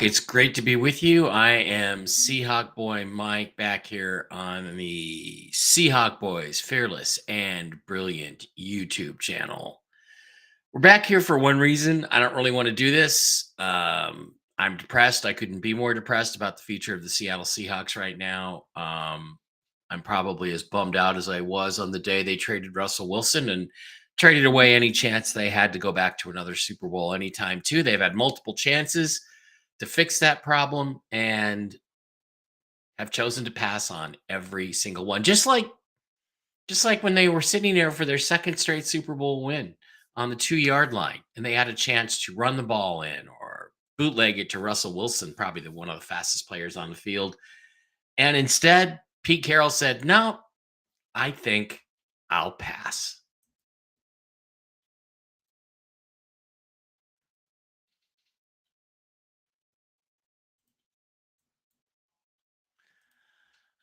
It's great to be with you. I am Seahawk Boy Mike back here on the Seahawk Boys Fearless and Brilliant YouTube channel. We're back here for one reason. I don't really want to do this. I'm depressed. I couldn't be more depressed about the future of the Seattle Seahawks right now. I'm probably as bummed out as I was on the day they traded Russell Wilson and traded away any chance they had to go back to another Super Bowl anytime, too. They've had multiple chances to fix that problem and have chosen to pass on every single one. Just like when they were sitting there for their second straight Super Bowl win on the 2-yard line and they had a chance to run the ball in or bootleg it to Russell Wilson, probably one of the fastest players on the field. And instead, Pete Carroll said, "No, I think I'll pass."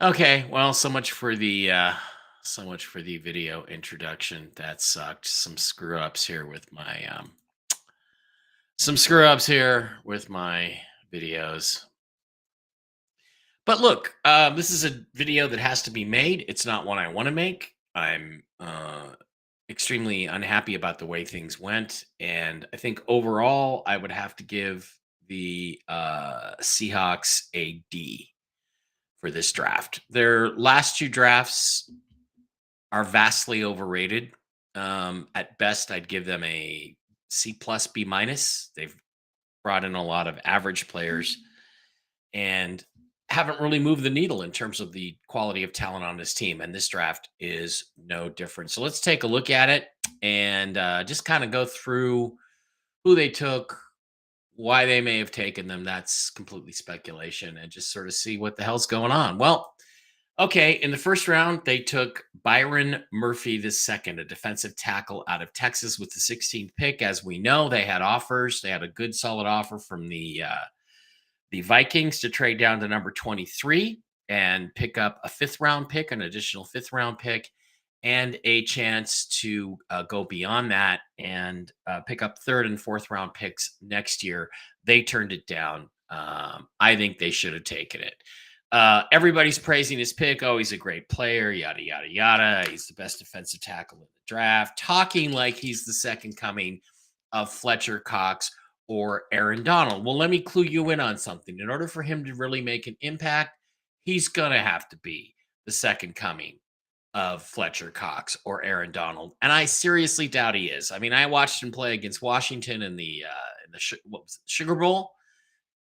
Okay, well, so much for the video introduction. That sucked. Some screw ups here with my videos. But look, this is a video that has to be made. It's not one I want to make. I'm extremely unhappy about the way things went, and I think overall I would have to give the Seahawks a D for this draft. Their last two drafts are vastly overrated. At best, I'd give them a C plus B minus. They've brought in a lot of average players and haven't really moved the needle in terms of the quality of talent on this team. And this draft is no different. So let's take a look at it and just kind of go through who they took, why they may have taken them. That's completely speculation, and just sort of see what the hell's going on. Well, okay, in the first round, they took Byron Murphy II, a defensive tackle out of Texas with the 16th pick. As we know, they had offers. They had a good, solid offer from the Vikings to trade down to number 23 and pick up a fifth round pick, an additional fifth round pick, and a chance to go beyond that and pick up third and fourth round picks next year. They turned it down. I think they should have taken it. Everybody's praising his pick. Oh, he's a great player, yada, yada, yada. He's the best defensive tackle in the draft, talking like he's the second coming of Fletcher Cox or Aaron Donald. Well, let me clue you in on something. In order for him to really make an impact, he's going to have to be the second coming of Fletcher Cox or Aaron Donald. And I seriously doubt he is. I mean, I watched him play against Washington in the what was it, Sugar Bowl,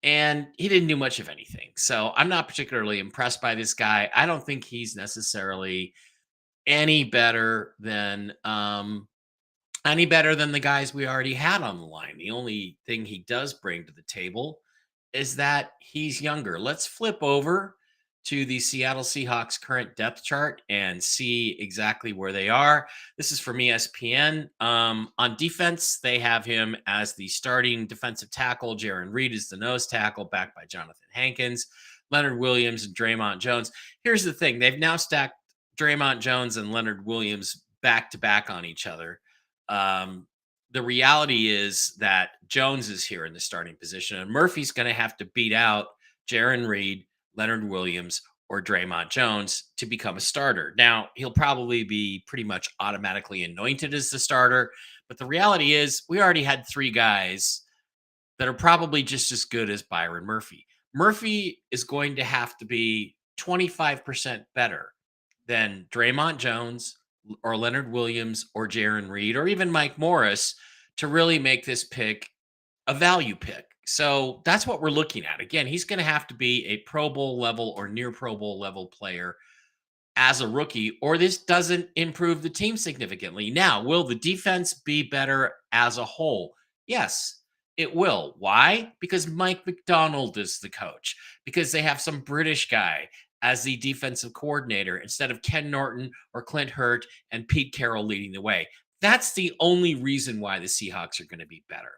and he didn't do much of anything. So I'm not particularly impressed by this guy. I don't think he's necessarily any better than the guys we already had on the line. The only thing he does bring to the table is that he's younger. Let's flip over to the Seattle Seahawks current depth chart and see exactly where they are. This is from ESPN. On defense, they have him as the starting defensive tackle. Jaron Reed is the nose tackle, backed by Jonathan Hankins, Leonard Williams, and Draymond Jones. Here's the thing. They've now stacked Draymond Jones and Leonard Williams back to back on each other. The reality is that Jones is here in the starting position, and Murphy's going to have to beat out Jaron Reed, Leonard Williams, or Draymond Jones to become a starter. Now, he'll probably be pretty much automatically anointed as the starter, but the reality is we already had three guys that are probably just as good as Byron Murphy. Murphy is going to have to be 25% better than Draymond Jones or Leonard Williams or Jaron Reed or even Mike Morris to really make this pick a value pick. So that's what we're looking at. Again, he's going to have to be a Pro Bowl level or near Pro Bowl level player as a rookie, or this doesn't improve the team significantly. Now, will the defense be better as a whole? Yes, it will. Why? Because Mike McDonald is the coach, because they have some British guy as the defensive coordinator instead of Ken Norton or Clint Hurt and Pete Carroll leading the way. That's the only reason why the Seahawks are going to be better.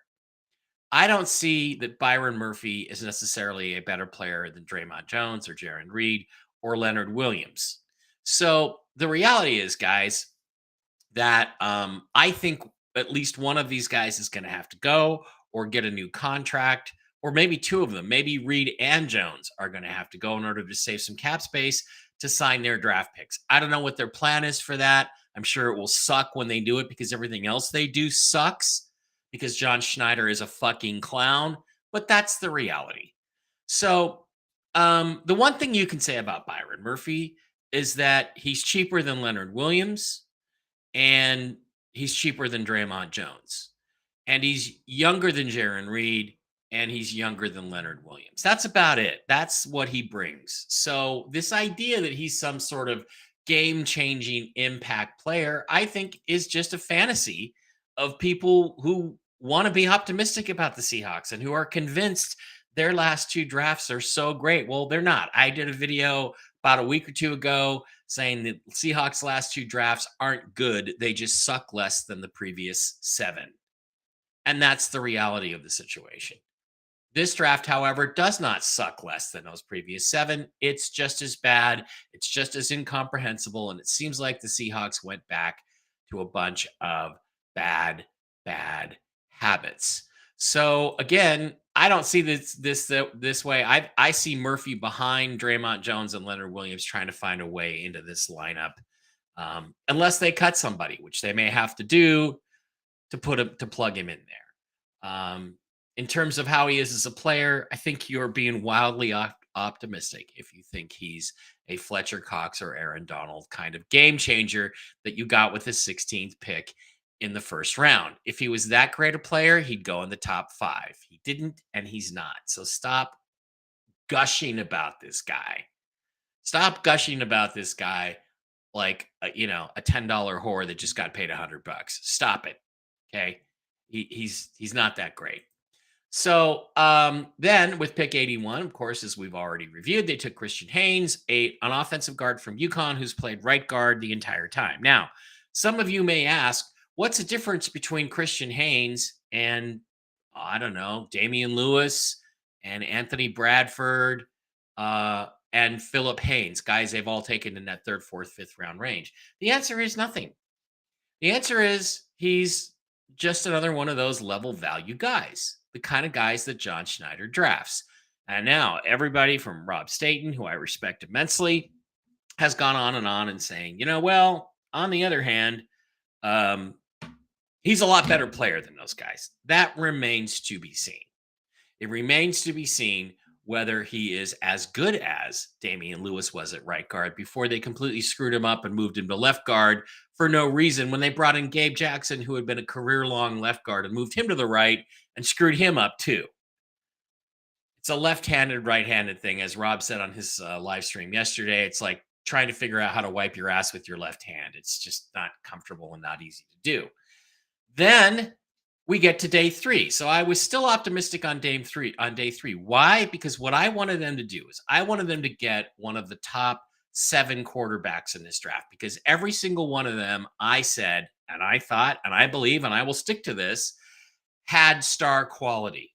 I don't see that Byron Murphy is necessarily a better player than Draymond Jones or Jaron Reed or Leonard Williams. So the reality is, guys, that I think at least one of these guys is going to have to go or get a new contract or maybe two of them. Maybe Reed and Jones are going to have to go in order to save some cap space to sign their draft picks. I don't know what their plan is for that. I'm sure it will suck when they do it because everything else they do sucks because John Schneider is a fucking clown, but that's the reality. So, the one thing you can say about Byron Murphy is that he's cheaper than Leonard Williams and he's cheaper than Draymond Jones. And he's younger than Jaron Reed and he's younger than Leonard Williams. That's about it. That's what he brings. So, this idea that he's some sort of game changing impact player, I think, is just a fantasy of people who want to be optimistic about the Seahawks and who are convinced their last two drafts are so great. Well, they're not. I did a video about a week or two ago saying that Seahawks' last two drafts aren't good. They just suck less than the previous 7. And that's the reality of the situation. This draft, however, does not suck less than those previous 7. It's just as bad. It's just as incomprehensible. And it seems like the Seahawks went back to a bunch of bad habits. So again, I don't see this way. I see Murphy behind Draymond Jones and Leonard Williams trying to find a way into this lineup, unless they cut somebody, which they may have to do to plug him in there. In terms of how he is as a player, I think you're being wildly optimistic if you think he's a Fletcher Cox or Aaron Donald kind of game changer that you got with the 16th pick in the first round. If he was that great a player, he'd go in the top 5. He didn't, and he's not. So stop gushing about this guy. Stop gushing about this guy like a $10 whore that just got paid $100. Stop it. Okay, he's not that great. So then with pick 81, of course, as we've already reviewed, they took Christian Haynes, an offensive guard from UConn who's played right guard the entire time. Now, some of you may ask, what's the difference between Christian Haynes and, I don't know, Damian Lewis and Anthony Bradford and Philip Haynes, guys they've all taken in that 3rd, 4th, 5th round range? The answer is nothing. The answer is he's just another one of those level value guys, the kind of guys that John Schneider drafts. And now everybody from Rob Staten, who I respect immensely, has gone on and saying, well, on the other hand, he's a lot better player than those guys. That remains to be seen. It remains to be seen whether he is as good as Damian Lewis was at right guard before they completely screwed him up and moved him to left guard for no reason when they brought in Gabe Jackson, who had been a career-long left guard, and moved him to the right and screwed him up too. It's a left-handed, right-handed thing. As Rob said on his live stream yesterday, it's like trying to figure out how to wipe your ass with your left hand. It's just not comfortable and not easy to do. Then we get to day 3. So I was still optimistic on day 3. Why? Because what I wanted them to do is I wanted them to get one of the top 7 quarterbacks in this draft, because every single one of them, I said, and I thought, and I believe, and I will stick to this, had star quality.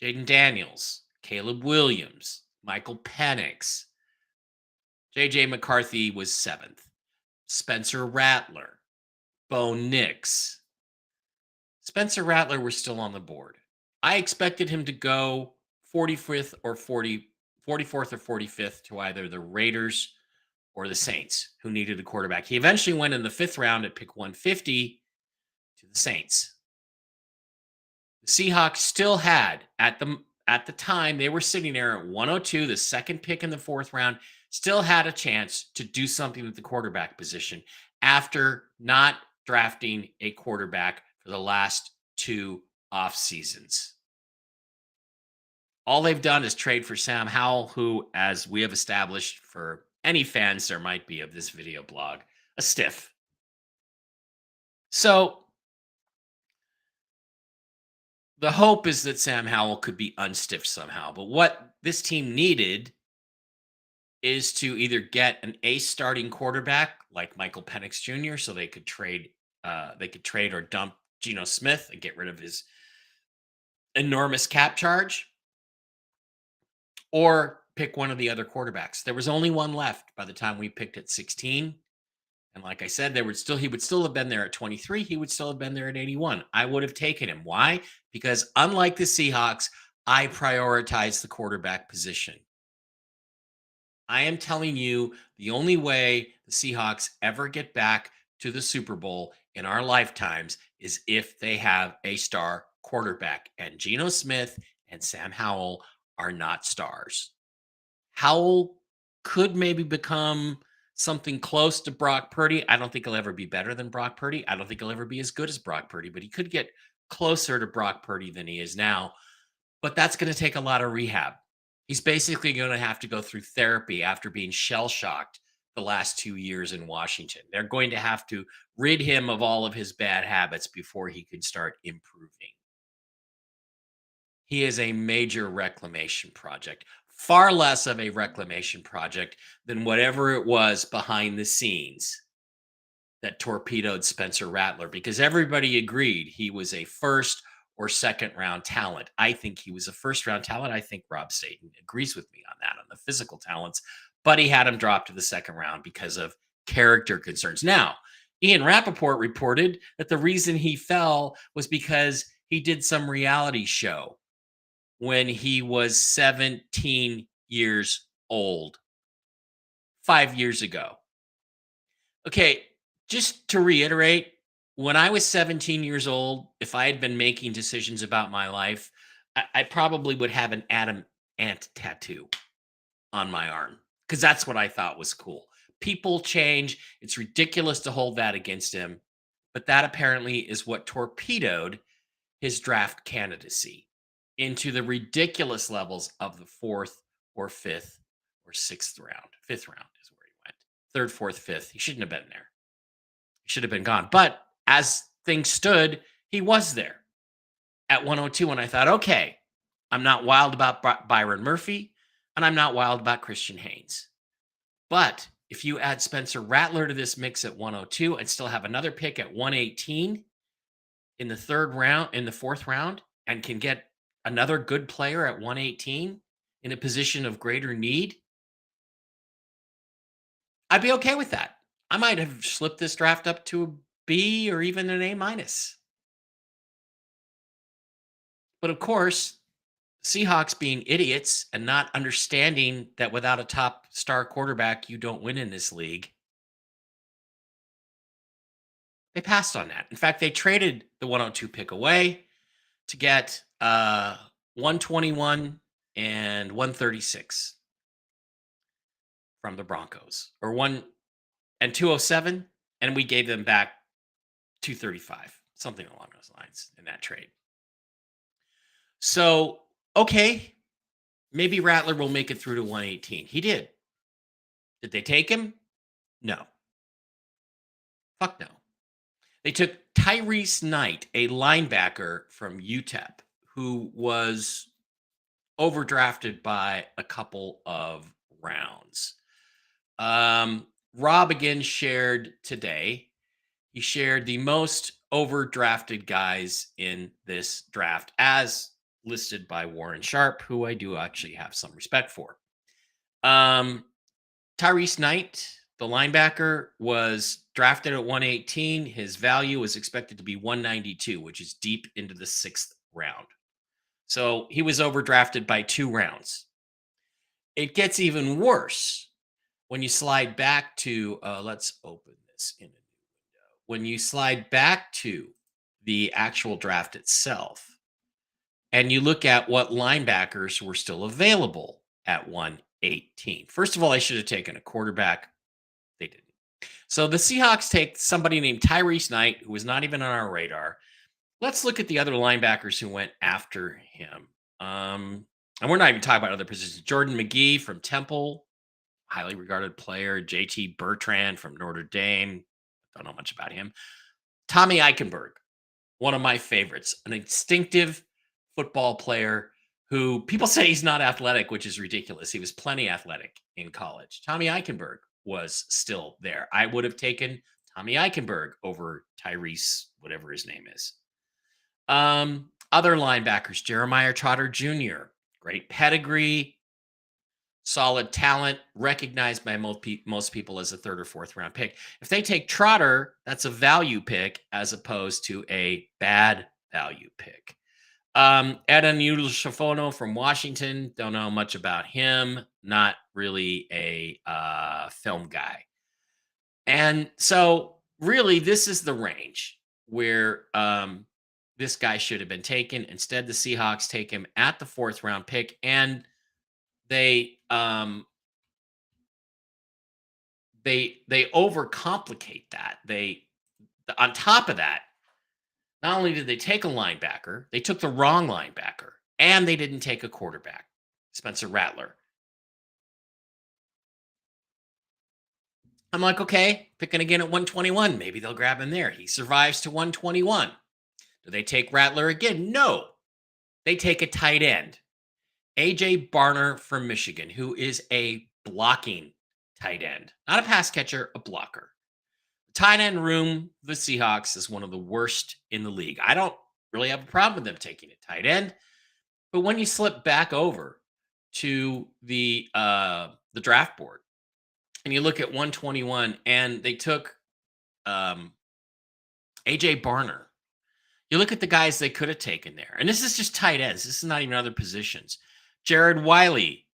Jaden Daniels, Caleb Williams, Michael Penix. J.J. McCarthy was 7th. Spencer Rattler, Bo Nix. Spencer Rattler was still on the board. I expected him to go 45th or 44th or 45th to either the Raiders or the Saints, who needed a quarterback. He eventually went in the 5th round at pick 150 to the Saints. The Seahawks still had, at the time, they were sitting there at 102, the 2nd pick in the 4th round, still had a chance to do something at the quarterback position after not drafting a quarterback for the last 2 off seasons. All they've done is trade for Sam Howell, who, as we have established for any fans there might be of this video blog, a stiff. So the hope is that Sam Howell could be unstiffed somehow. But what this team needed is to either get an ace starting quarterback like Michael Penix Jr. so they could trade or dump Geno Smith and get rid of his enormous cap charge, or pick one of the other quarterbacks. There was only one left by the time we picked at 16, And like I said, he would still have been there at 23. He would still have been there at 81. I would have taken him. Why? Because unlike the Seahawks, I prioritize the quarterback position. I am telling you, the only way the Seahawks ever get back to the Super Bowl in our lifetimes is if they have a star quarterback. And Geno Smith and Sam Howell are not stars. Howell could maybe become something close to Brock Purdy. I don't think he'll ever be better than Brock Purdy. I don't think he'll ever be as good as Brock Purdy, but he could get closer to Brock Purdy than he is now. But that's going to take a lot of rehab. He's basically going to have to go through therapy after being shell shocked the last 2 years in Washington. They're going to have to rid him of all of his bad habits before he can start improving. He is a major reclamation project, far less of a reclamation project than whatever it was behind the scenes that torpedoed Spencer Rattler, because everybody agreed he was a first or second round talent. I think he was a first round talent. I think Rob Staten agrees with me on that, on the physical talents, but he had him drop to the second round because of character concerns. Now, Ian Rappaport reported that the reason he fell was because he did some reality show when he was 17 years old, 5 years ago. Okay, just to reiterate, when I was 17 years old, if I had been making decisions about my life, I probably would have an Adam Ant tattoo on my arm because that's what I thought was cool. People change. It's ridiculous to hold that against him. But that apparently is what torpedoed his draft candidacy into the ridiculous levels of the fourth or fifth or sixth round. Fifth round is where he went. Third, fourth, fifth. He shouldn't have been there. He should have been gone. But as things stood, he was there at 102. And I thought, okay, I'm not wild about Byron Murphy, and I'm not wild about Christian Haynes. But if you add Spencer Rattler to this mix at 102 and still have another pick at 118 in the fourth round, and can get another good player at 118 in a position of greater need, I'd be okay with that. I might have slipped this draft up to a B or even an A minus. But of course, Seahawks being idiots and not understanding that without a top star quarterback, you don't win in this league, they passed on that. In fact, they traded the 102 pick away to get 121 and 136 from the Broncos, or 207, and we gave them back 235, something along those lines in that trade. So, okay, maybe Rattler will make it through to 118. He did. Did they take him? No. Fuck no. They took Tyrese Knight, a linebacker from UTEP, who was overdrafted by a couple of rounds. Rob again shared today. He shared the most overdrafted guys in this draft as listed by Warren Sharp, who I do actually have some respect for. Tyrese Knight, the linebacker, was drafted at 118. His value was expected to be 192, which is deep into the sixth round. So he was overdrafted by 2 rounds. It gets even worse when you slide back to, let's open this in a new window. When you slide back to the actual draft itself and you look at what linebackers were still available at 118. First of all, I should have taken a quarterback. They didn't. So the Seahawks take somebody named Tyrese Knight, who was not even on our radar. Let's look at the other linebackers who went after him. And we're not even talking about other positions. Jordan McGee from Temple, highly regarded player. JT Bertrand from Notre Dame. Don't know much about him. Tommy Eichenberg, one of my favorites, an instinctive football player who people say he's not athletic, which is ridiculous. He was plenty athletic in college. Tommy Eichenberg was still there. I would have taken Tommy Eichenberg over Tyrese, whatever his name is. Other linebackers, Jeremiah Trotter Jr., great pedigree, solid talent, recognized by most people as a third or fourth round pick. If they take Trotter, that's a value pick as opposed to a bad value pick. Edan Shafono from Washington, don't know much about him. Not really a film guy. And so, really, this is the range where this guy should have been taken. Instead, the Seahawks take him at the fourth round pick, and they they overcomplicate that. On top of that, not only did they take a linebacker, they took the wrong linebacker, and they didn't take a quarterback, Spencer Rattler. I'm like, okay, picking again at 121. Maybe they'll grab him there. He survives to 121. Do they take Rattler again? No. They take a tight end, AJ Barner from Michigan, who is a blocking tight end, not a pass catcher, a blocker. The tight end room, the Seahawks, is one of the worst in the league. I don't really have a problem with them taking a tight end, but when you slip back over to the draft board and you look at 121, and they took AJ Barner. You look at the guys they could have taken there, and this is just tight ends. This is not even other positions. Jared Wiley,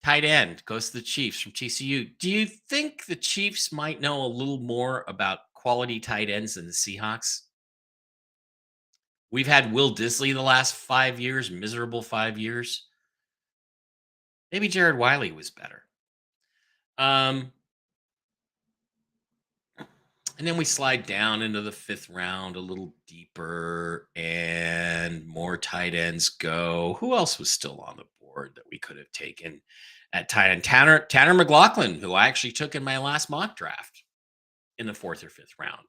tight end, goes to the Chiefs from TCU. Do you think the Chiefs might know a little more about quality tight ends than the Seahawks? We've had Will Disley the last 5 years, miserable 5 years. Maybe Jared Wiley was better. And then we slide down into the fifth round a little deeper, and more tight ends go. Who else was still on the board that we could have taken at tight end? Tanner McLaughlin, who I actually took in my last mock draft in the fourth or fifth round.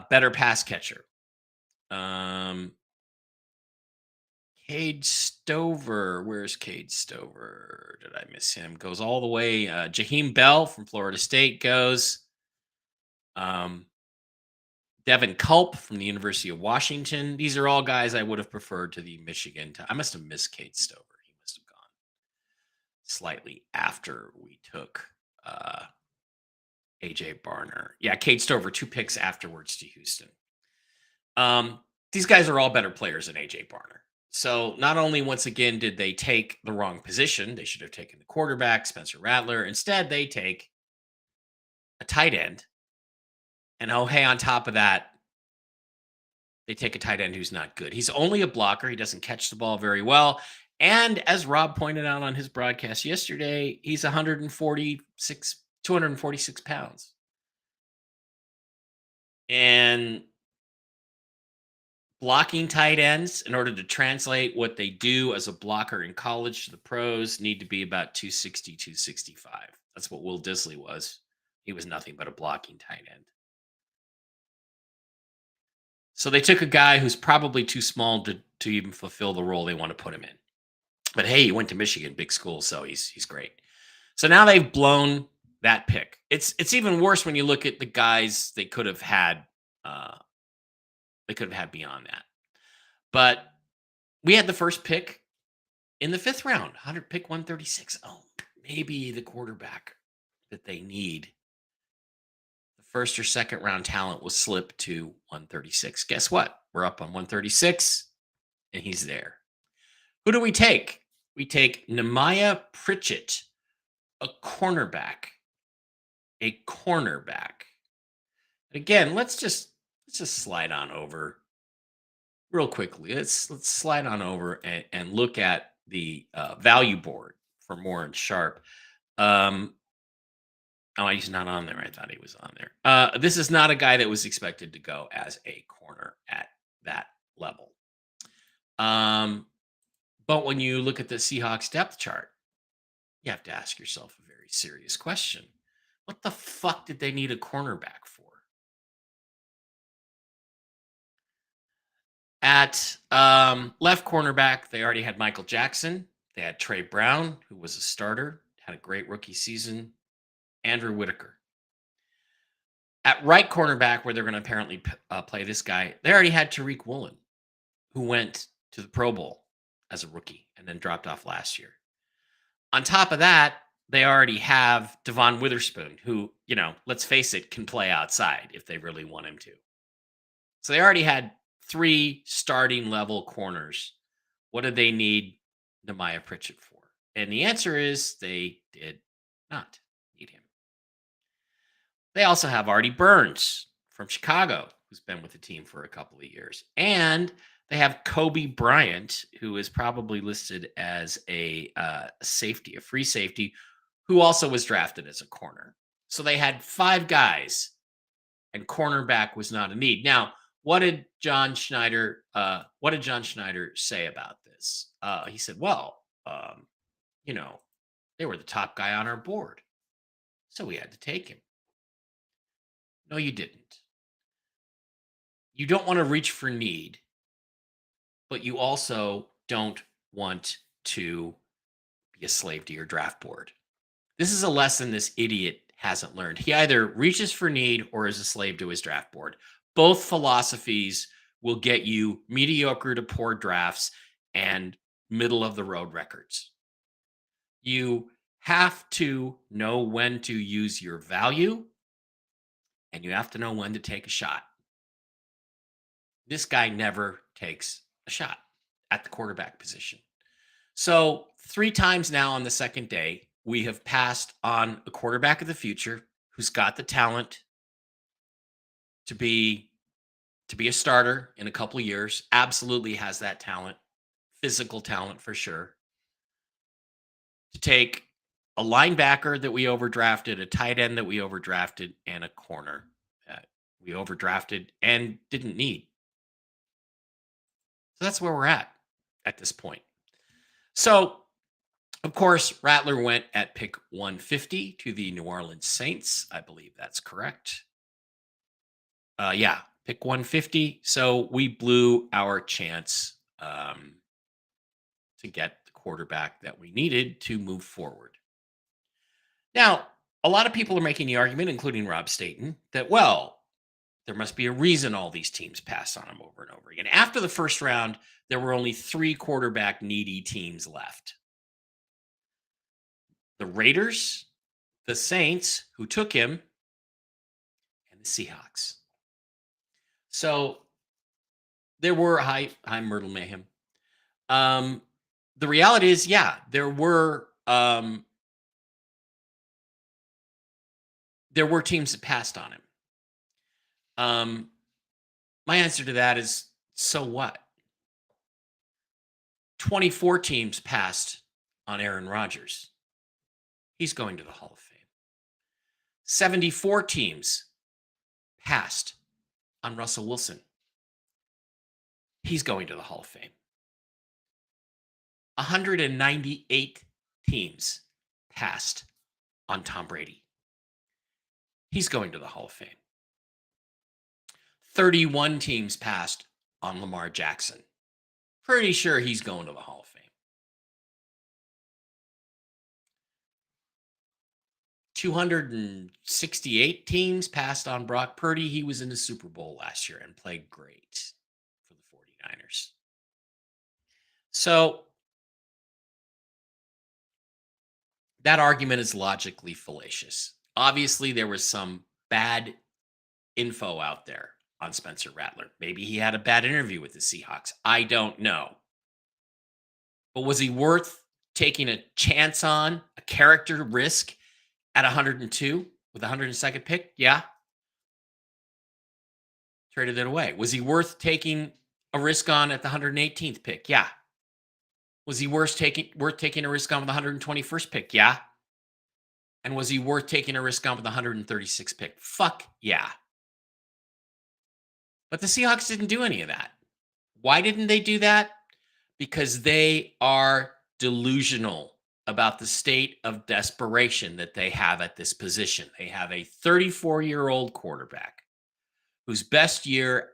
Better pass catcher. Cade Stover. Where's Cade Stover? Did I miss him? Goes all the way. Jaheim Bell from Florida State goes. Devin Culp from the University of Washington. These are all guys I would have preferred to the Michigan. I must have missed Cade Stover. He must have gone slightly after we took AJ Barner. Yeah, Cade Stover, 2 picks afterwards to Houston. These guys are all better players than AJ Barner. So not only, once again, did they take the wrong position, they should have taken the quarterback, Spencer Rattler. Instead, they take a tight end. And oh, hey, on top of that, they take a tight end who's not good. He's only a blocker. He doesn't catch the ball very well. And as Rob pointed out on his broadcast yesterday, he's 246 pounds. And blocking tight ends, in order to translate what they do as a blocker in college to the pros, need to be about 260, 265. That's what Will Disley was. He was nothing but a blocking tight end. So they took a guy who's probably too small to even fulfill the role they want to put him in. But hey, he went to Michigan, big school, so he's great. So now they've blown that pick. It's even worse when you look at the guys they could have had. They could have had beyond that. But we had the first pick in the fifth round, pick 136. Oh, maybe the quarterback that they need, the first or second round talent, will slip to 136. Guess what? We're up on 136, and he's there. Who do we take? We take Nehemiah Pritchett, a cornerback. A cornerback. Again, let's just slide on over real quickly. Let's slide on over and look at the value board for Moore and Sharp. Oh, he's not on there. I thought he was on there. This is not a guy that was expected to go as a corner at that level. But when you look at the Seahawks depth chart, you have to ask yourself a very serious question. What the fuck did they need a cornerback for? At left cornerback, they already had Michael Jackson. They had Trey Brown, who was a starter, had a great rookie season. Andrew Whitaker. At right cornerback, where they're going to apparently play this guy, they already had Tariq Woolen, who went to the Pro Bowl as a rookie and then dropped off last year. On top of that, they already have Devon Witherspoon, who, let's face it, can play outside if they really want him to. So they already had 3 starting level corners. What did they need Nehemiah Pritchett for? And the answer is they did not need him. They also have Artie Burns from Chicago, who's been with the team for a couple of years. And they have Kobe Bryant, who is probably listed as a safety, a free safety, who also was drafted as a corner. So they had 5 guys, and cornerback was not a need. Now, what did John Schneider say about this? He said, "Well, they were the top guy on our board, so we had to take him." No, you didn't. You don't want to reach for need, but you also don't want to be a slave to your draft board. This is a lesson this idiot hasn't learned. He either reaches for need or is a slave to his draft board. Both philosophies will get you mediocre to poor drafts and middle of the road records. You have to know when to use your value, and you have to know when to take a shot. This guy never takes a shot at the quarterback position. So 3 times now on the second day, we have passed on a quarterback of the future who's got the talent to be a starter in a couple of years. Absolutely has that talent, physical talent for sure. To take a linebacker that we overdrafted, a tight end that we overdrafted, and a corner that we overdrafted and didn't need. So that's where we're at this point. So, of course, Rattler went at pick 150 to the New Orleans Saints. I believe that's correct. Yeah, pick 150. So we blew our chance to get the quarterback that we needed to move forward. Now, a lot of people are making the argument, including Rob Staten, that, well, there must be a reason all these teams pass on him over and over again. After the first round, there were only 3 quarterback needy teams left. The Raiders, the Saints, who took him, and the Seahawks. So there were hi Myrtle Mayhem. The reality is, yeah, there were teams that passed on him. My answer to that is, so what? 24 teams passed on Aaron Rodgers. He's going to the Hall of Fame. 74 teams passed on Russell Wilson. He's going to the Hall of Fame. 198 teams passed on Tom Brady. He's going to the Hall of Fame. 31 teams passed on Lamar Jackson. Pretty sure he's going to the Hall of Fame. 268 teams passed on Brock Purdy. He was in the Super Bowl last year and played great for the 49ers. So that argument is logically fallacious. Obviously, there was some bad info out there on Spencer Rattler. Maybe he had a bad interview with the Seahawks. I don't know. But was he worth taking a chance on, a character risk at 102 with the 102nd pick? Yeah. Traded it away. Was he worth taking a risk on at the 118th pick? Yeah. Was he worth taking a risk on with the 121st pick? Yeah. And was he worth taking a risk on with the 136th pick? Fuck yeah. But the Seahawks didn't do any of that. Why didn't they do that? Because they are delusional about the state of desperation that they have at this position. They have a 34-year-old quarterback whose best year,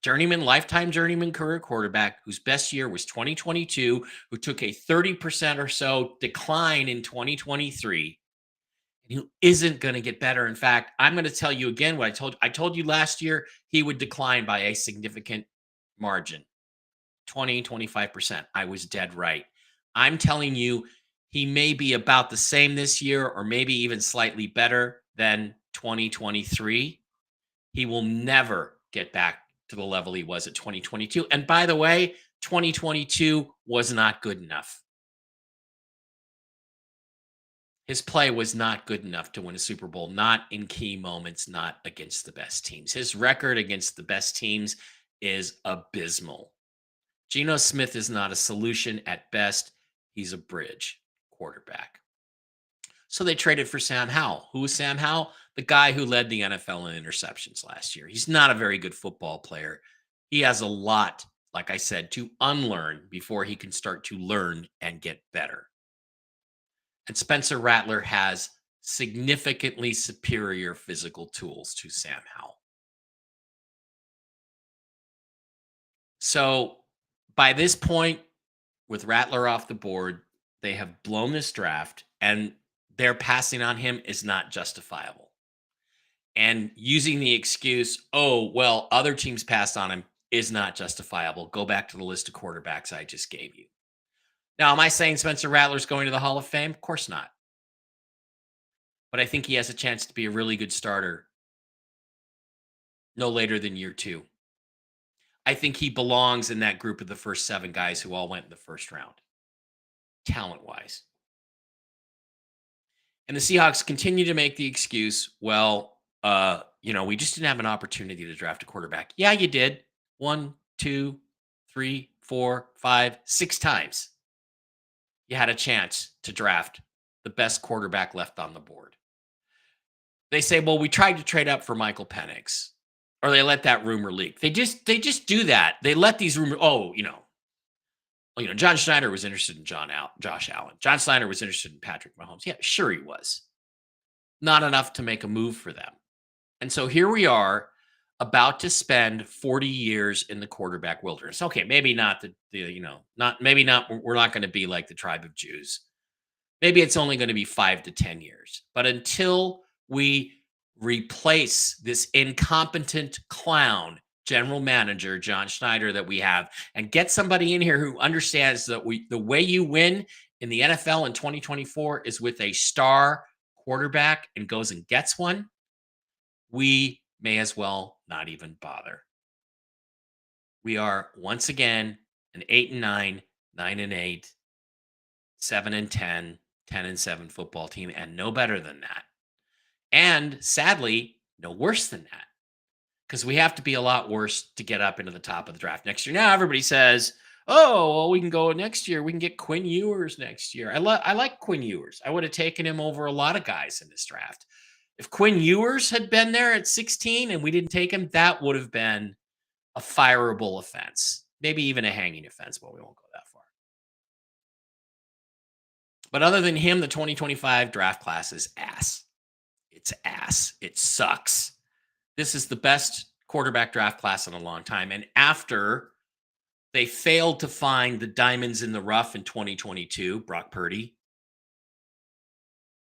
lifetime journeyman career quarterback, whose best year was 2022, who took a 30% or so decline in 2023, and who isn't going to get better. In fact, I'm going to tell you again what I told you last year. He would decline by a significant margin, 20, 25%. I was dead right. I'm telling you, He may be about the same this year or maybe even slightly better than 2023. He will never get back to the level he was at 2022. And by the way, 2022 was not good enough. His play was not good enough to win a Super Bowl, not in key moments, not against the best teams. His record against the best teams is abysmal. Geno Smith is not a solution at best. He's a bridge quarterback. So they traded for Sam Howell. Who was Sam Howell? The guy who led the NFL in interceptions last year. He's not a very good football player. He has a lot, like I said, to unlearn before he can start to learn and get better. And Spencer Rattler has significantly superior physical tools to Sam Howell. So by this point, with Rattler off the board, they have blown this draft, and their passing on him is not justifiable. And using the excuse, oh, well, other teams passed on him is not justifiable. Go back to the list of quarterbacks I just gave you. Now, am I saying Spencer Rattler's going to the Hall of Fame? Of course not. But I think he has a chance to be a really good starter no later than year 2. I think he belongs in that group of the first 7 guys who all went in the first round, talent-wise. And the Seahawks continue to make the excuse, well, we just didn't have an opportunity to draft a quarterback. Yeah, you did. 1, 2, 3, 4, 5, 6 times. You had a chance to draft the best quarterback left on the board. They say, well, we tried to trade up for Michael Penix, or they let that rumor leak. They just do that. They let these rumors. John Schneider was interested in Josh Allen. John Schneider was interested in Patrick Mahomes. Yeah, sure he was. Not enough to make a move for them. And so here we are, about to spend 40 years in the quarterback wilderness. Okay, maybe not we're not going to be like the tribe of Jews. Maybe it's only going to be 5 to 10 years. But until we replace this incompetent clown general manager, John Schneider, that we have, and get somebody in here who understands that the way you win in the NFL in 2024 is with a star quarterback and goes and gets one, we may as well not even bother. We are once again an 8-9, 9-8, 7-10, 10-7 football team, and no better than that. And sadly, no worse than that, because we have to be a lot worse to get up into the top of the draft next year. Now everybody says, oh, well, we can go next year. We can get Quinn Ewers next year. I like Quinn Ewers. I would have taken him over a lot of guys in this draft. If Quinn Ewers had been there at 16 and we didn't take him, that would have been a fireable offense, maybe even a hanging offense, but we won't go that far. But other than him, the 2025 draft class is ass. It's ass. It sucks. This is the best quarterback draft class in a long time. And after they failed to find the diamonds in the rough in 2022, Brock Purdy,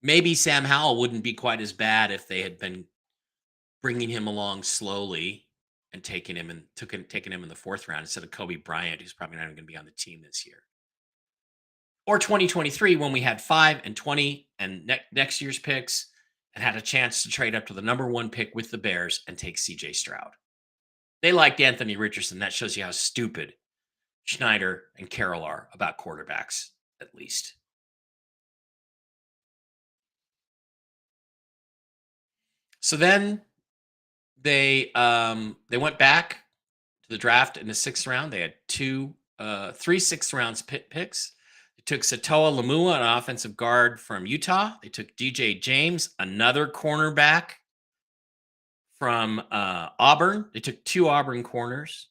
maybe Sam Howell wouldn't be quite as bad if they had been bringing him along slowly and taking him in the 4th round instead of Kobe Bryant, who's probably not even going to be on the team this year. Or 2023, when we had 5 and 20 and next year's picks and had a chance to trade up to the number 1 pick with the Bears and take CJ Stroud. They liked Anthony Richardson. That shows you how stupid Schneider and Carroll are about quarterbacks, at least. So then they went back to the draft in the 6th round. They had 3 6th rounds picks. They took Satoa Lamua, an offensive guard from Utah. They took DJ James, another cornerback from Auburn. They took 2 Auburn corners.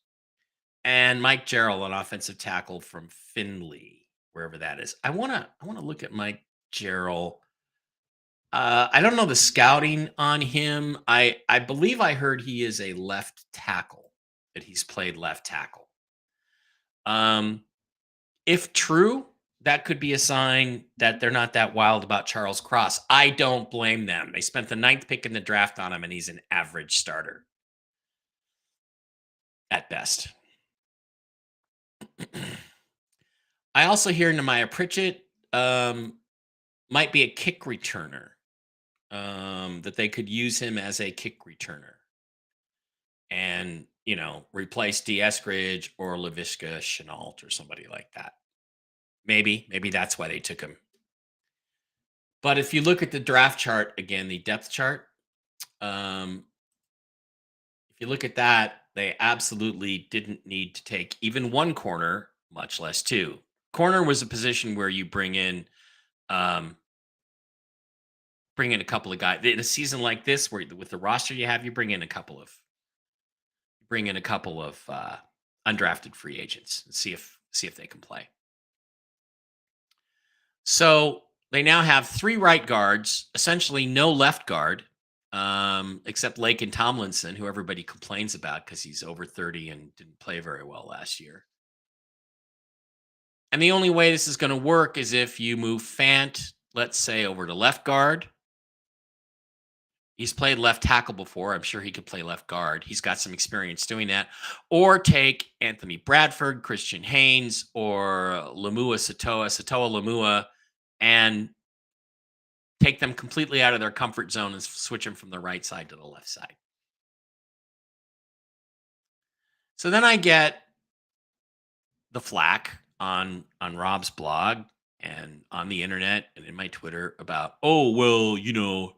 And Mike Jarrell, an offensive tackle from Findlay, wherever that is. I want to look at Mike Jarrell. I don't know the scouting on him. I believe I heard he is a left tackle, that he's played left tackle. If true, that could be a sign that they're not that wild about Charles Cross. I don't blame them. They spent the 9th pick in the draft on him, and he's an average starter at best. I also hear Nehemiah Pritchett might be a kick returner. That they could use him as a kick returner and, replace D. Eskridge or Laviska Chenault or somebody like that. Maybe that's why they took him. But if you look at the draft chart again, the depth chart, um, if you look at that, they absolutely didn't need to take even one corner, much less two. Corner was a position where you um, bring in a couple of guys in a season like this, where with the roster you have, you bring in a couple of undrafted free agents and see if they can play. So they now have three right guards, essentially no left guard, except Lake and Tomlinson, who everybody complains about because he's over 30 and didn't play very well last year. And the only way this is going to work is if you move Fant, let's say, over to left guard. He's played left tackle before. I'm sure he could play left guard. He's got some experience doing that. Or take Anthony Bradford, Christian Haynes, or Satoa Lamua, and take them completely out of their comfort zone and switch them from the right side to the left side. So then I get the flack on Rob's blog and on the internet and in my Twitter about, oh, well,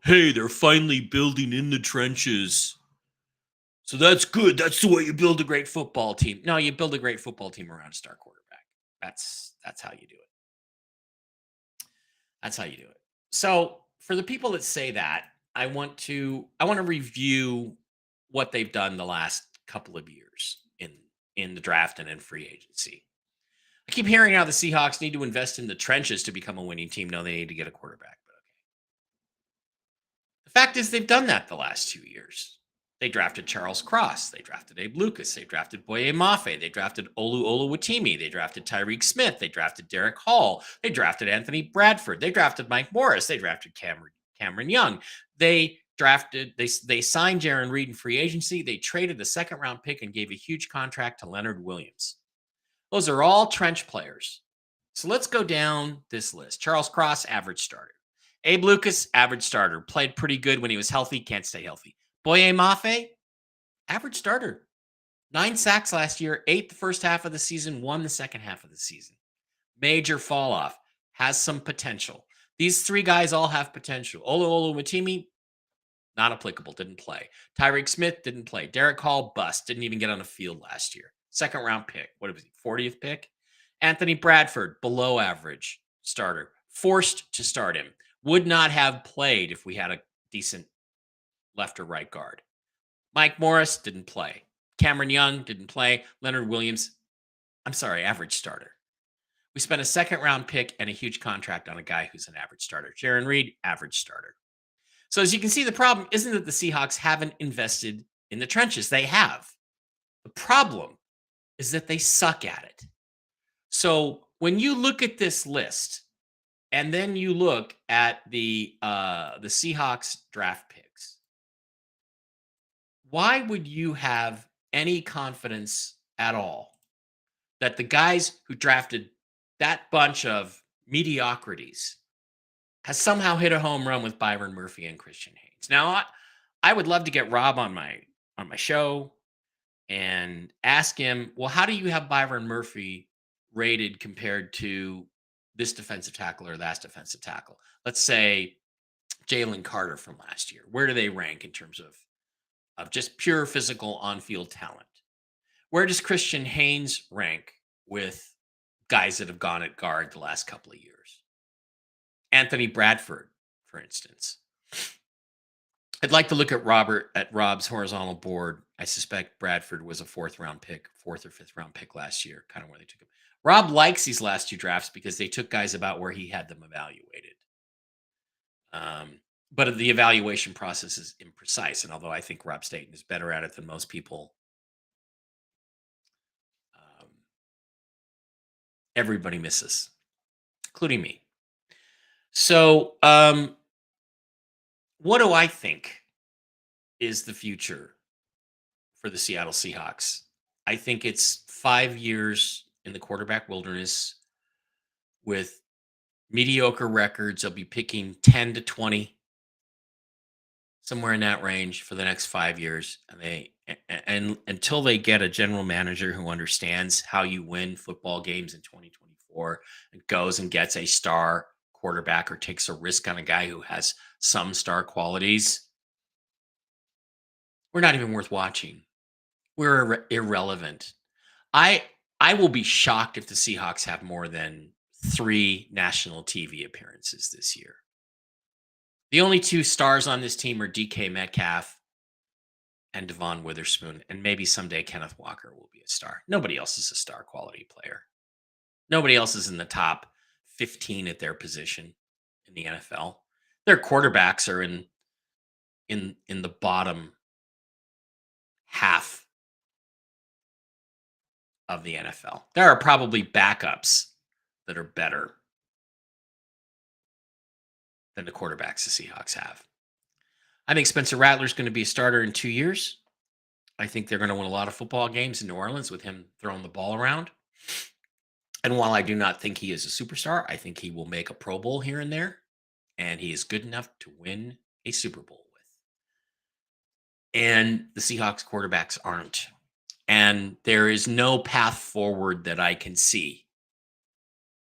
hey, they're finally building in the trenches. So that's good. That's the way you build a great football team. No, you build a great football team around a star quarterback. That's how you do it. That's how you do it. So for the people that say that, I want to review what they've done the last couple of years in the draft and in free agency. I keep hearing how the Seahawks need to invest in the trenches to become a winning team. No, they need to get a quarterback. But okay. The fact is, they've done that the last 2 years. They drafted Charles Cross. They drafted Abe Lucas. They drafted Boye Mafe. They drafted Olu Oluwatimi. They drafted Tyreek Smith. They drafted Derek Hall. They drafted Anthony Bradford. They drafted Mike Morris. They drafted Cameron Young. They signed Jaron Reed in free agency. They traded the second-round pick and gave a huge contract to Leonard Williams. Those are all trench players. So let's go down this list. Charles Cross, average starter. Abe Lucas, average starter. Played pretty good when he was healthy. Can't stay healthy. Boye Mafe, average starter. 9 sacks last year, 8 the first half of the season, 1 the second half of the season. Major fall off. Has some potential. These three guys all have potential. Olu Oluwatimi, not applicable, didn't play. Tyreek Smith didn't play. Derek Hall, bust. Didn't even get on the field last year. Second round pick. What was he? 40th pick? Anthony Bradford, below average starter. Forced to start him. Would not have played if we had a decent left or right guard. Mike Morris didn't play. Cameron Young didn't play. Leonard Williams, average starter. We spent a second round pick and a huge contract on a guy who's an average starter. Jaron Reed, average starter. So as you can see, the problem isn't that the Seahawks haven't invested in the trenches. They have. The problem is that they suck at it. So when you look at this list, and then you look at the Seahawks draft picks, why would you have any confidence at all that the guys who drafted that bunch of mediocrities has somehow hit a home run with Byron Murphy and Christian Haynes? Now, I would love to get Rob on my show and ask him, well, how do you have Byron Murphy rated compared to this defensive tackle or that defensive tackle? Let's say Jalen Carter from last year. Where do they rank in terms of just pure physical on-field talent? Where does Christian Haynes rank with guys that have gone at guard the last couple of years? Anthony Bradford, for instance. I'd like to look at Rob's horizontal board. I suspect Bradford was a 4th or 5th round pick last year, kind of where they took him. Rob likes these last 2 drafts because they took guys about where he had them evaluated. But the evaluation process is imprecise. And although I think Rob Staten is better at it than most people, everybody misses, including me. So what do I think is the future for the Seattle Seahawks? I think it's 5 years in the quarterback wilderness with mediocre records. They'll be picking 10 to 20, somewhere in that range for the next 5 years. And until they get a general manager who understands how you win football games in 2024 and goes and gets a star quarterback or takes a risk on a guy who has some star qualities, we're not even worth watching. We're irrelevant. I I will be shocked if the Seahawks have more than 3 national TV appearances this year. The only 2 stars on this team are DK Metcalf and Devon Witherspoon, and maybe someday Kenneth Walker will be a star. Nobody else is a star quality player. Nobody else is in the top 15 at their position in the NFL. Their quarterbacks are in the bottom half of the NFL. There are probably backups that are better than the quarterbacks the Seahawks have. I think Spencer Rattler's going to be a starter in 2 years. I think they're going to win a lot of football games in New Orleans with him throwing the ball around. And while I do not think he is a superstar, I think he will make a Pro Bowl here and there. And he is good enough to win a Super Bowl with. And the Seahawks quarterbacks aren't. And there is no path forward that I can see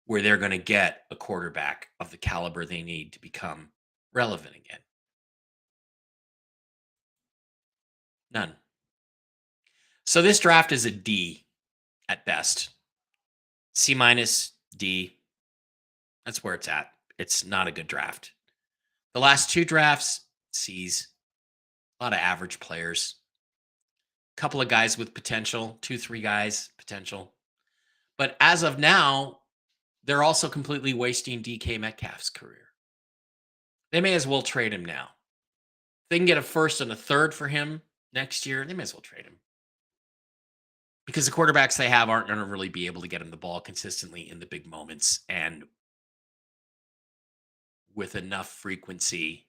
where they're going to get a quarterback of the caliber they need to become relevant again. None. So this draft is a D at best. C minus, D. That's where it's at. It's not a good draft. The last 2 drafts, C's. A lot of average players. A couple of guys with potential, 2, 3 guys, potential. But as of now, they're also completely wasting DK Metcalf's career. They may as well trade him now. If they can get a first and a third for him next year, they may as well trade him. Because the quarterbacks they have aren't going to really be able to get him the ball consistently in the big moments and with enough frequency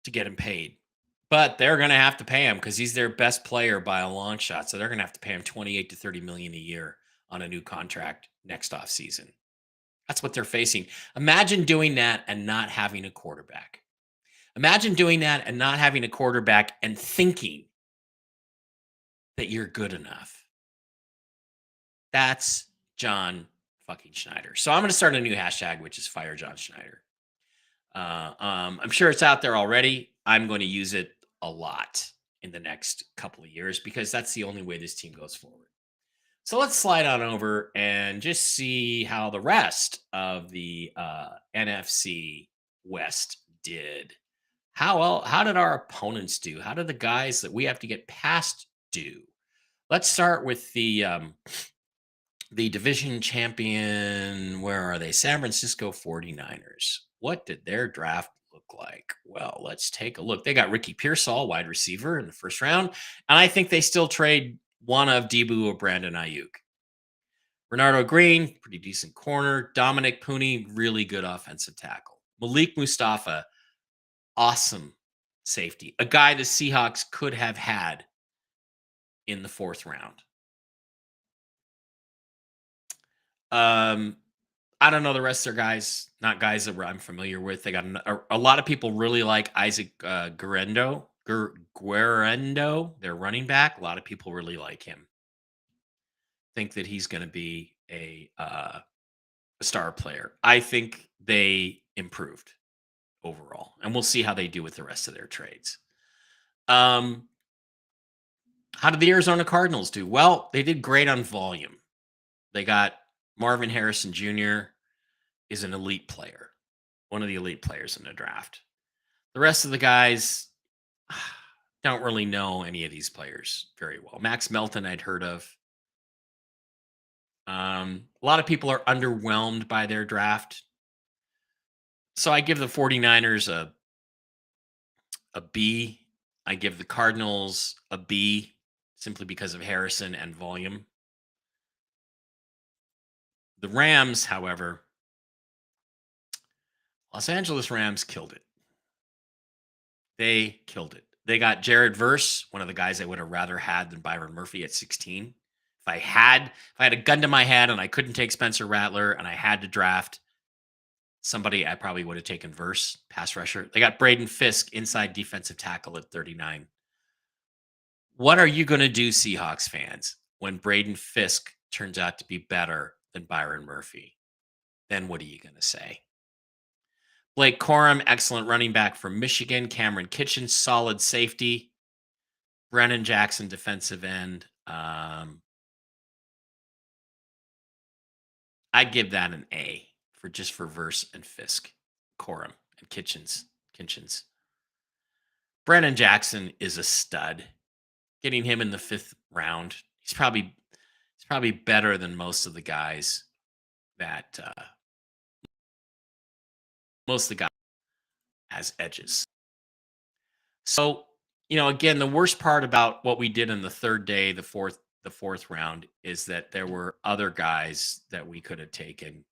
to get him paid. But they're going to have to pay him because he's their best player by a long shot. So they're going to have to pay him 28 to 30 million a year on a new contract next offseason. That's what they're facing. Imagine doing that and not having a quarterback. Imagine doing that and not having a quarterback and thinking that you're good enough. That's John fucking Schneider. So I'm going to start a new hashtag, which is Fire John Schneider. I'm sure it's out there already. I'm going to use it a lot in the next couple of years because that's the only way this team goes forward. So let's slide on over and just see how the rest of the NFC West did. How did our opponents do? How did the guys that we have to get past do? Let's start with the division champion. Where are they? San Francisco 49ers. What did their draft look like? Well, let's take a look. They got Ricky Pearsall, wide receiver, in the first round. And I think they still trade one of Debo or Brandon Ayuk. Renardo Green, pretty decent corner. Dominic Pooney, really good offensive tackle. Malik Mustafa, awesome safety. A guy the Seahawks could have had in the 4th round. I don't know the rest of their guys, not guys that I'm familiar with. They got a lot of people really like Isaac Guerendo, their running back. A lot of people really like him. Think that he's going to be a star player. I think they improved overall, and we'll see how they do with the rest of their trades. How did the Arizona Cardinals do? Well, they did great on volume. They got Marvin Harrison Jr. is an elite player, one of the elite players in the draft. The rest of the guys don't really know any of these players very well. Max Melton I'd heard of. A lot of people are underwhelmed by their draft. So I give the 49ers a B. I give the Cardinals a B simply because of Harrison and volume. The Rams, however, Los Angeles Rams killed it. They killed it. They got Jared Verse, one of the guys I would have rather had than Byron Murphy at 16. If If I had a gun to my head and I couldn't take Spencer Rattler and I had to draft somebody, I probably would have taken Verse, pass rusher. They got Braden Fisk, inside defensive tackle at 39. What are you going to do, Seahawks fans, when Braden Fisk turns out to be better than Byron Murphy? Then what are you going to say? Blake Corum, excellent running back from Michigan. Cameron Kitchens, solid safety. Brennan Jackson, defensive end. I'd give that an A for Verse and Fisk, Corum and Kitchens. Brennan Jackson is a stud. Getting him in the 5th round, he's probably better than most of the guys that most of the guys as edges. So, again, the worst part about what we did in the 3rd day, the fourth round, is that there were other guys that we could have taken.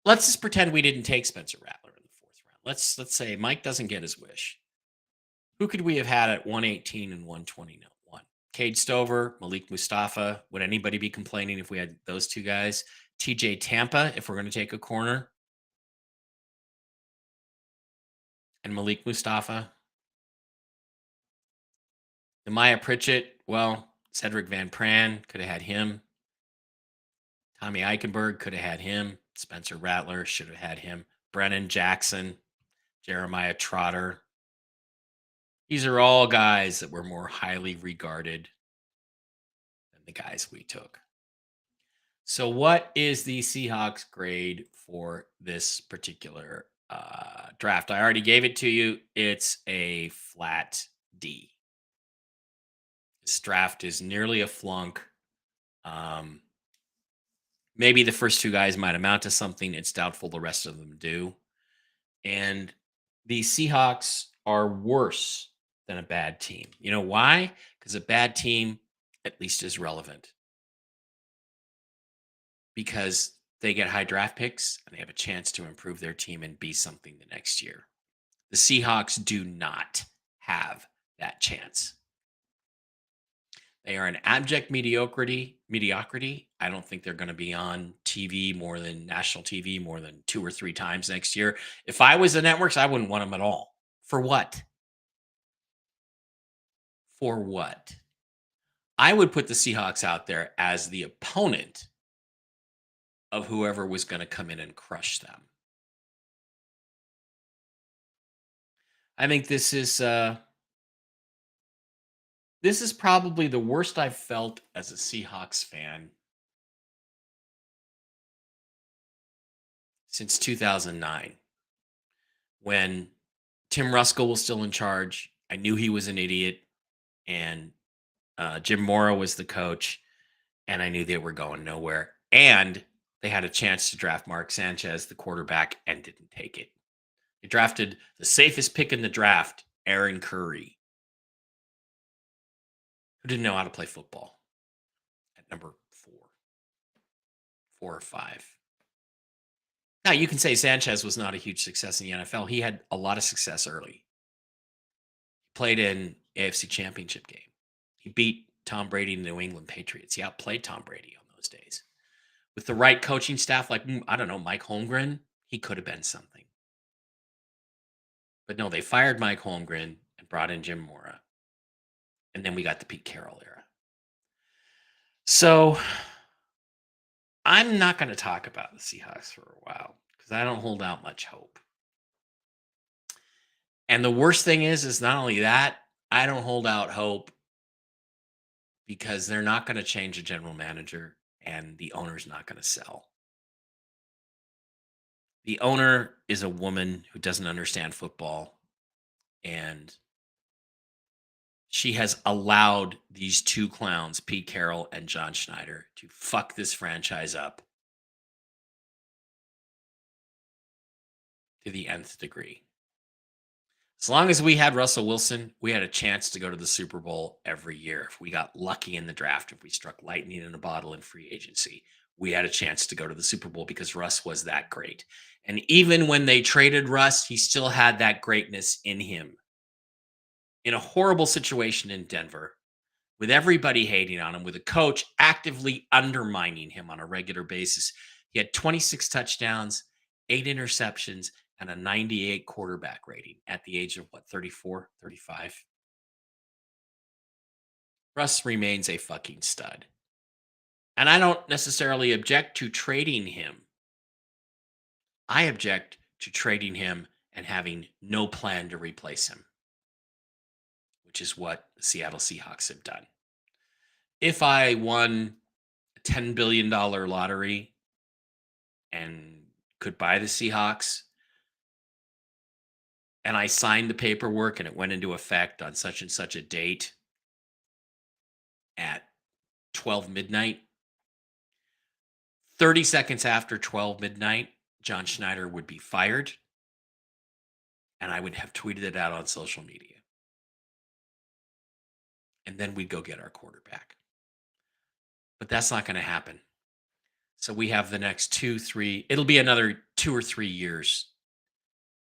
Let's just pretend we didn't take Spencer Rattler in the 4th round. Let's say Mike doesn't get his wish. Who could we have had at 118 and 121? Cade Stover, Malik Mustafa. Would anybody be complaining if we had those two guys? TJ Tampa, if we're going to take a corner. And Malik Mustafa. Amaya Pritchett, well, Cedric Van Pran, could have had him. Tommy Eichenberg, could have had him. Spencer Rattler, should have had him. Brennan Jackson, Jeremiah Trotter. These are all guys that were more highly regarded than the guys we took. So what is the Seahawks grade for this particular draft? I already gave it to you. It's a flat D. This draft is nearly a flunk. Maybe the first 2 guys might amount to something. It's doubtful the rest of them do. And the Seahawks are worse than a bad team. You know why? Because a bad team at least is relevant. Because they get high draft picks and they have a chance to improve their team and be something the next year. The Seahawks do not have that chance. They are an abject mediocrity. I don't think they're going to be on TV national TV more than 2 or 3 times next year. If I was the networks, I wouldn't want them at all. For what? For what? I would put the Seahawks out there as the opponent of whoever was going to come in and crush them. I think this is probably the worst I've felt as a Seahawks fan since 2009, when Tim Ruskell was still in charge. I knew he was an idiot, and Jim Mora was the coach, and I knew they were going nowhere. And they had a chance to draft Mark Sanchez, the quarterback, and didn't take it. They drafted the safest pick in the draft, Aaron Curry, who didn't know how to play football, at number 4 or 5. Now, you can say Sanchez was not a huge success in the NFL. He had a lot of success early. He played in AFC Championship game. He beat Tom Brady and the New England Patriots. He outplayed Tom Brady on those days. With the right coaching staff, like, I don't know, Mike Holmgren, he could have been something. But no, they fired Mike Holmgren and brought in Jim Mora. And then we got the Pete Carroll era. So I'm not going to talk about the Seahawks for a while because I don't hold out much hope. And the worst thing is not only that, I don't hold out hope because they're not going to change the general manager and the owner's not going to sell. The owner is a woman who doesn't understand football, and she has allowed these 2 clowns, Pete Carroll and John Schneider, to fuck this franchise up to the nth degree. As long as we had Russell Wilson, we had a chance to go to the Super Bowl every year. If we got lucky in the draft, if we struck lightning in a bottle in free agency, we had a chance to go to the Super Bowl because Russ was that great. And even when they traded Russ, he still had that greatness in him. In a horrible situation in Denver, with everybody hating on him, with a coach actively undermining him on a regular basis. He had 26 touchdowns, 8 interceptions, and a 98 quarterback rating at the age of what, 34, 35? Russ remains a fucking stud. And I don't necessarily object to trading him. I object to trading him and having no plan to replace him, which is what the Seattle Seahawks have done. If I won a $10 billion lottery and could buy the Seahawks, and I signed the paperwork and it went into effect on such and such a date at 12 midnight, 30 seconds after 12 midnight, John Schneider would be fired, and I would have tweeted it out on social media. And then we'd go get our quarterback. But that's not going to happen. So we have the next 2-3, it'll be another 2 or 3 years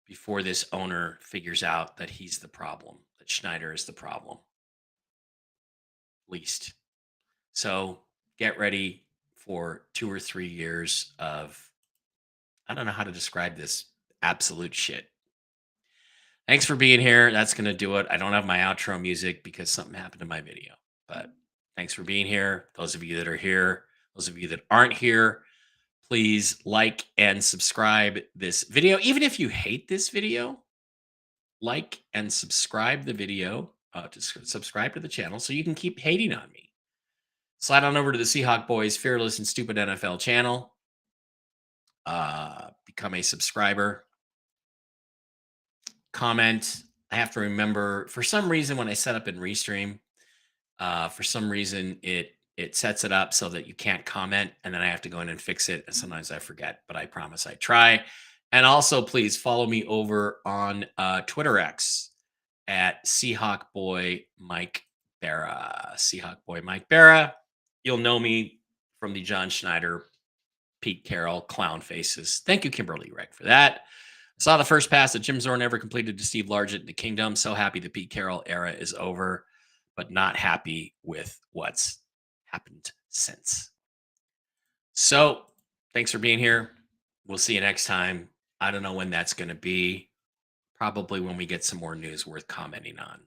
before this owner figures out that he's the problem, that Schneider is the problem. Least. So get ready for 2 or 3 years of, I don't know how to describe this, absolute shit. Thanks for being here. That's going to do it. I don't have my outro music because something happened to my video. But thanks for being here. Those of you that are here, those of you that aren't here, please like and subscribe this video. Even if you hate this video, like and subscribe the video, to subscribe to the channel so you can keep hating on me. Slide on over to the Seahawk Boys Fearless and Stupid NFL channel. Become a subscriber. Comment. I have to remember, for some reason, when I set up in Restream, for some reason it sets it up so that you can't comment, and then I have to go in and fix it. And sometimes I forget, but I promise I try. And also, please follow me over on Twitter X at Seahawk Boy Mike Barra. Seahawk Boy Mike Barra. You'll know me from the John Schneider, Pete Carroll clown faces. Thank you, Kimberly Reck, for that. I saw the first pass that Jim Zorn ever completed to Steve Largent in the Kingdom. So happy the Pete Carroll era is over, but not happy with what's happened since. So thanks for being here. We'll see you next time. I don't know when that's going to be. Probably when we get some more news worth commenting on.